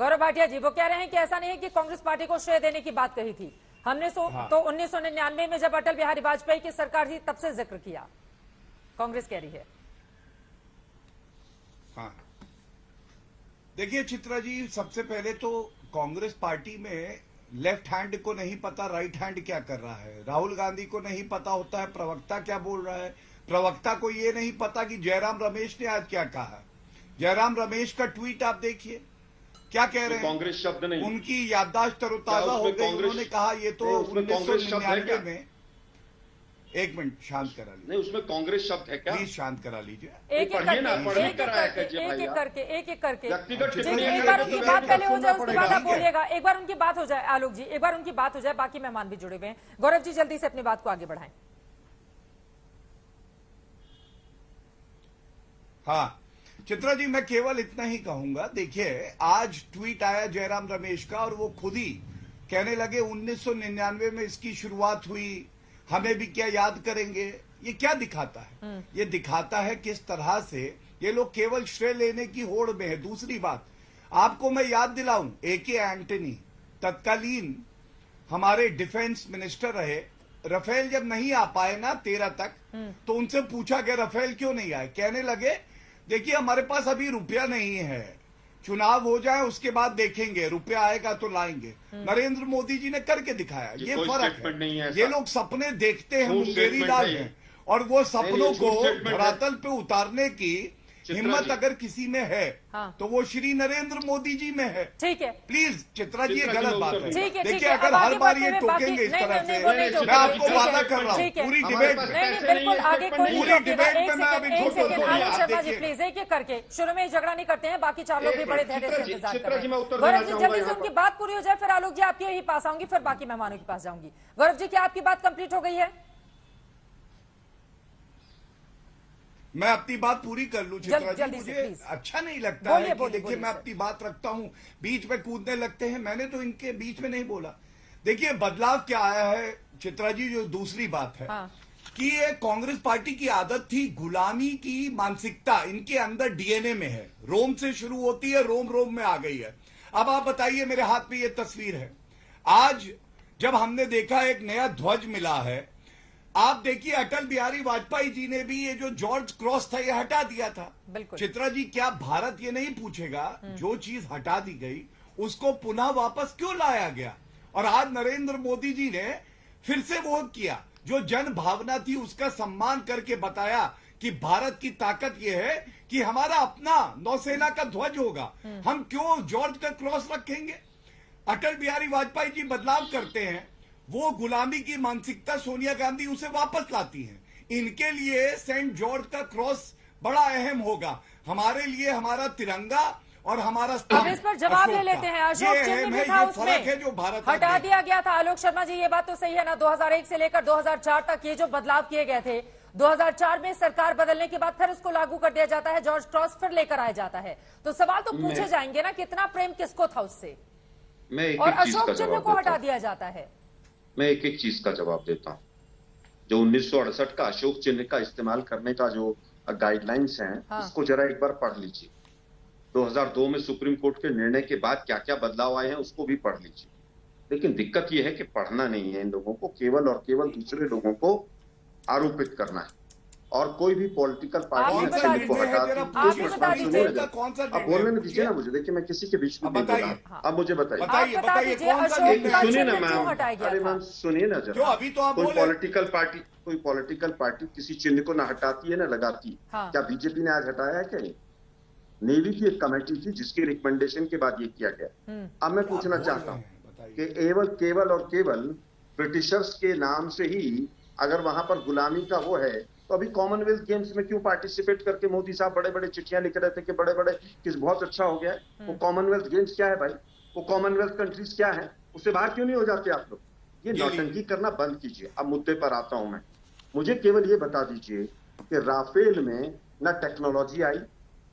गौरव भाटिया जी वो कह रहे हैं कि ऐसा नहीं है कि कांग्रेस पार्टी को श्रेय देने की बात कही थी हमने तो 1999 में जब अटल बिहारी वाजपेयी की सरकार थी तब से जिक्र किया, कांग्रेस कह रही है। हाँ, देखिए चित्रा जी, सबसे पहले तो कांग्रेस पार्टी में लेफ्ट हैंड को नहीं पता राइट हैंड क्या कर रहा है। राहुल गांधी को नहीं पता होता है प्रवक्ता क्या बोल रहा है, प्रवक्ता को ये नहीं पता कि जयराम रमेश ने आज क्या कहा। जयराम रमेश का ट्वीट आप देखिए क्या कह रहे हैं। कांग्रेस शब्द नहीं, उनकी याददाश्त तरोताजा हो गई। उन्होंने कहा ये तो 1999 में, एक मिनट शांत करा लीजिए। नहीं, उसमें कांग्रेस शब्द है क्या? प्लीज शांत करा लीजिए। एक एक करके व्यक्तिगत एक बार उनकी बात पहले हो जाए उसके बाद आप बोलिएगा। एक बार उनकी बात हो जाए आलोक जी, एक बार उनकी बात हो जाए, बाकी मेहमान भी जुड़े हुए हैं। गौरव जी जल्दी से अपनी बात को आगे बढ़ाएं। हाँ चित्रा जी, मैं केवल इतना ही कहूंगा। देखिए आज ट्वीट आया जयराम रमेश का और वो खुद ही कहने लगे 1999 में इसकी शुरुआत हुई, हमें भी क्या याद करेंगे। ये क्या दिखाता है? ये दिखाता है किस तरह से ये लोग केवल श्रेय लेने की होड़ में है। दूसरी बात आपको मैं याद दिलाऊं, एके एंटनी तत्कालीन हमारे डिफेंस मिनिस्टर रहे। राफेल जब नहीं आ पाए ना 13 तक, तो उनसे पूछा गया राफेल क्यों नहीं आए। कहने लगे देखिए हमारे पास अभी रुपया नहीं है, चुनाव हो जाए उसके बाद देखेंगे, रुपया आएगा तो लाएंगे। नरेंद्र मोदी जी ने करके दिखाया। ये फर्क है। ये लोग सपने देखते हैं, मुंगेरी लाल हैं, और वो सपनों को धरातल पे उतारने की हिम्मत अगर किसी में है तो वो श्री नरेंद्र मोदी जी में है। ठीक है, प्लीज चित्रा जी, ये गलत बात है। देखिए अगर हर बार ये टोकेंगे इस तरह से, मैं आपको वादा कर रहा हूँ पूरी डिबेट में, बिल्कुल आगे कोई पूरी डिबेट में मैं अभी आलोक शर्मा जी प्लीज एक एक करके, शुरू में झगड़ा नहीं करते हैं, बाकी 4 लोग भी बड़े धैर्य से इंतजार कर रहे हैं। गौरव जी जल्दी से उनकी बात पूरी हो जाए, फिर आलोक जी आपके यही पास आऊंगी, फिर बाकी मेहमानों के पास जाऊंगी। गौरव जी क्या आपकी बात कंप्लीट हो गई है? मैं अपनी बात पूरी कर लूं चित्रा जी। मुझे अच्छा नहीं लगता है कि देखिए मैं अपनी बात रखता हूं, बीच में कूदने लगते हैं। मैंने तो इनके बीच में नहीं बोला। देखिए बदलाव क्या आया है चित्रा जी, जो दूसरी बात है कि ये कांग्रेस पार्टी की आदत थी, गुलामी की मानसिकता इनके अंदर डीएनए में है, रोम से शुरू होती है, रोम रोम में आ गई है। अब आप बताइए, मेरे हाथ में ये तस्वीर है। आज जब हमने देखा एक नया ध्वज मिला है, आप देखिए अटल बिहारी वाजपेयी जी ने भी ये जो जॉर्ज क्रॉस था ये हटा दिया था। चित्रा जी क्या भारत ये नहीं पूछेगा जो चीज हटा दी गई उसको पुनः वापस क्यों लाया गया? और आज नरेंद्र मोदी जी ने फिर से वो किया जो जन भावना थी, उसका सम्मान करके बताया कि भारत की ताकत ये है कि हमारा अपना नौसेना का ध्वज होगा, हम क्यों जॉर्ज का क्रॉस रखेंगे? अटल बिहारी वाजपेयी जी बदलाव करते हैं, वो गुलामी की मानसिकता सोनिया गांधी उसे वापस लाती हैं। इनके लिए सेंट जॉर्ज का क्रॉस बड़ा अहम होगा, हमारे लिए हमारा तिरंगा और हमारा अब इस पर जवाब ले लेते हैं। अशोक चिन्ह भी था उसमें, जो भारत हटा दिया गया था। आलोक शर्मा जी ये बात तो सही है ना, 2001 से लेकर 2004 तक ये जो बदलाव किए गए थे, 2004 में सरकार बदलने के बाद फिर उसको लागू कर दिया जाता है, जॉर्ज क्रॉस फिर लेकर आया जाता है। तो सवाल तो पूछे जाएंगे ना, कितना प्रेम किसको था उससे, और अशोक चिन्ह को हटा दिया जाता है। मैं एक एक चीज का जवाब देता हूं। जो 1968 का अशोक चिन्ह का इस्तेमाल करने का जो गाइडलाइंस हैं, उसको जरा एक बार पढ़ लीजिए। 2002 में सुप्रीम कोर्ट के निर्णय के बाद क्या क्या बदलाव आए हैं उसको भी पढ़ लीजिए। लेकिन दिक्कत यह है कि पढ़ना नहीं है इन लोगों को, केवल और केवल दूसरे लोगों को आरोपित करना है। और कोई भी पॉलिटिकल पार्टी को हटा दी। अब बोलने में दीजिए ना मुझे, देखिए मैं किसी के बीच में नहीं बोला। अब मुझे बताइए सुनिए ना मैम, अरे मैम सुनिए ना जरा। अभी तो आप कोई पॉलिटिकल पार्टी किसी चिन्ह को ना हटाती है ना लगाती। क्या बीजेपी ने आज हटाया है? क्या नेवी की एक कमेटी थी जिसकी रिकमेंडेशन के बाद ये किया गया। अब मैं पूछना चाहता हूँ कि केवल और केवल ब्रिटिशर्स के नाम से ही अगर वहां पर गुलामी का वो है, तो अभी कॉमनवेल्थ गेम्स में क्यों पार्टिसिपेट करके मोदी साहब बड़े बड़े चिट्ठियां लिख रहे थे कि बड़े बड़े किस बहुत अच्छा हो गया है। वो कॉमनवेल्थ गेम्स क्या है भाई? वो कॉमनवेल्थ कंट्रीज क्या है? उससे बाहर क्यों नहीं हो जाते आप लोग? ये नौटंकी करना बंद कीजिए। अब मुद्दे पर आता हूं मैं। मुझे केवल ये बता दीजिए कि राफेल में ना टेक्नोलॉजी आई,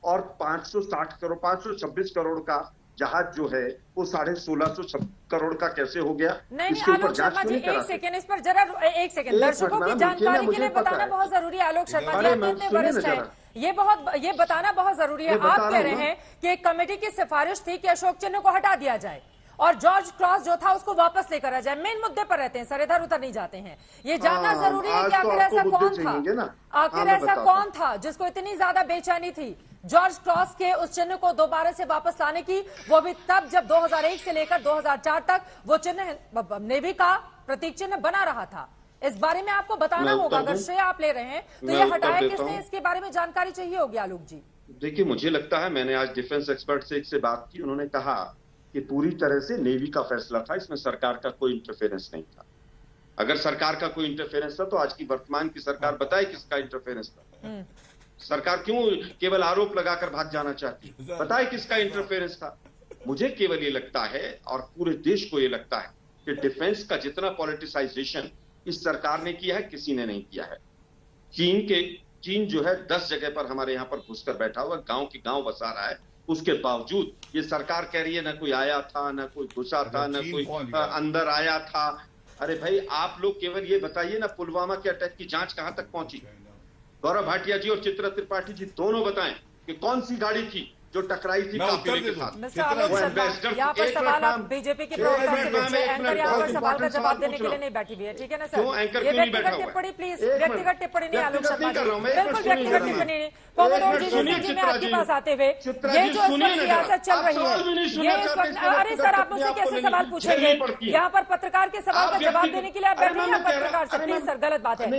और 526 करोड़ का जहाज जो है वो 1650 करोड़ का कैसे हो गया? नहीं आलोक शर्मा जी एक सेकंड, इस पर जरा एक सेकंड, दर्शकों की जानकारी के लिए बताना बहुत जरूरी है। आलोक शर्मा जी इतने वरिष्ठ हैं, ये बताना बहुत जरूरी है। आप कह रहे हैं कि एक कमेटी की सिफारिश थी कि अशोक चिन्ह को हटा दिया जाए और जॉर्ज क्रॉस जो था उसको वापस लेकर आ जाए। मेन मुद्दे पर रहते हैं सर, इधर उधर नहीं जाते हैं। ये जानना जरूरी है कि आखिर ऐसा कौन था, आखिर ऐसा कौन था जिसको इतनी ज्यादा बेचैनी थी जॉर्ज क्रॉस के उस चिन्ह को दोबारा से वापस लाने की, वो भी तब जब 2001 से लेकर 2004 तक वो चिन्ह नेवी का प्रतीक चिन्ह बना रहा था। इस बारे में आपको बताना होगा। अगर श्रेय आप ले रहे हैं तो ये हटाया किसने, इसके बारे में जानकारी चाहिए होगी आलोक जी। देखिए, मुझे लगता है, मैंने आज डिफेंस एक्सपर्ट से एक से बात की, उन्होंने कहा कि पूरी तरह से नेवी का फैसला था, इसमें सरकार का कोई इंटरफेरेंस नहीं था। अगर सरकार का कोई इंटरफेरेंस था तो आज की वर्तमान की सरकार बताए किसका इंटरफेरेंस था। सरकार क्यों केवल आरोप लगाकर भाग जाना चाहती, बताए किसका इंटरफेरेंस था। मुझे केवल ये लगता है और पूरे देश को ये लगता है कि डिफेंस का जितना पॉलिटिसाइजेशन इस सरकार ने किया है, किसी ने नहीं किया है। चीन जो है 10 जगह पर हमारे यहाँ पर घुसकर बैठा हुआ, गांव के गांव बसा रहा है। उसके बावजूद ये सरकार कह रही है ना कोई आया था, ना कोई घुसा था, ना कोई अंदर आया था। अरे भाई, आप लोग केवल ये बताइए ना, पुलवामा के अटैक की जांच कहां तक पहुंची? गौरव भाटिया जी और चित्रा त्रिपाठी जी दोनों बताएं कि कौन सी गाड़ी थी जो टकराई थी काफिले के साथ। यहाँ पर सवाल आप बीजेपी के प्रवक्ता से पूछे, एंकर यहाँ पर सवाल का जवाब देने के लिए नहीं बैठी हुई है, ठीक है ना सर? ये व्यक्तिगत टिप्पणी प्लीज, व्यक्तिगत टिप्पणी नहीं आलोक शर्मा जी, बिल्कुल व्यक्तिगत टिप्पणी नहीं। कोमोडोर जी, मैं आपके पास आते हुए, ये जो सियासत चल रही है, ये इस वक्त, अरे सर आप मुझसे कैसे सवाल पूछेंगे? यहाँ पर पत्रकार के सवाल का जवाब देने के लिए आप बैठे हैं पत्रकार से, प्लीज सर, गलत बात है।